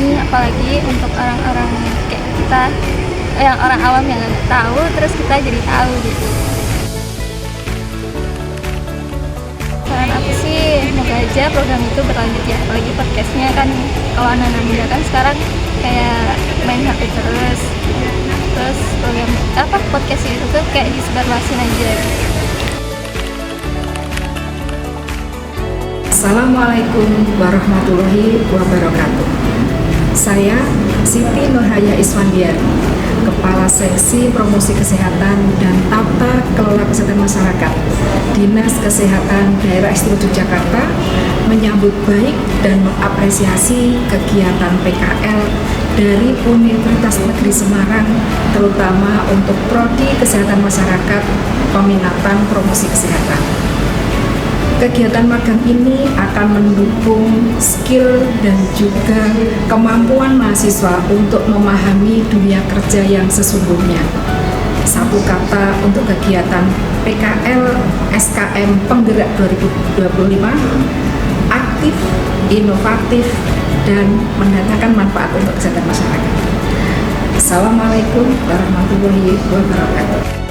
ini, apalagi untuk orang-orang kayak kita, yang orang awam yang nggak tahu, terus kita jadi tahu gitu. Saran aku sih, semoga aja program itu berlanjut ya, apalagi podcastnya kan kalau anak-anak muda kan sekarang kayak main HP terus program podcast itu tuh kayak disebarluasin aja gitu. Assalamualaikum warahmatullahi wabarakatuh. Saya Siti Nurhaya Iswandiari, Kepala Seksi Promosi Kesehatan dan Tata Kelola Kesehatan Masyarakat Dinas Kesehatan Daerah Istimewa Yogyakarta, menyambut baik dan mengapresiasi kegiatan PKL dari Universitas Negeri Semarang, terutama untuk Prodi Kesehatan Masyarakat Peminatan Promosi Kesehatan. Kegiatan magang ini akan mendukung skill dan juga kemampuan mahasiswa untuk memahami dunia kerja yang sesungguhnya. Satu kata untuk kegiatan PKL SKM Penggerak 2025, aktif, inovatif, dan mendatangkan manfaat untuk kesehatan masyarakat. Assalamualaikum warahmatullahi wabarakatuh.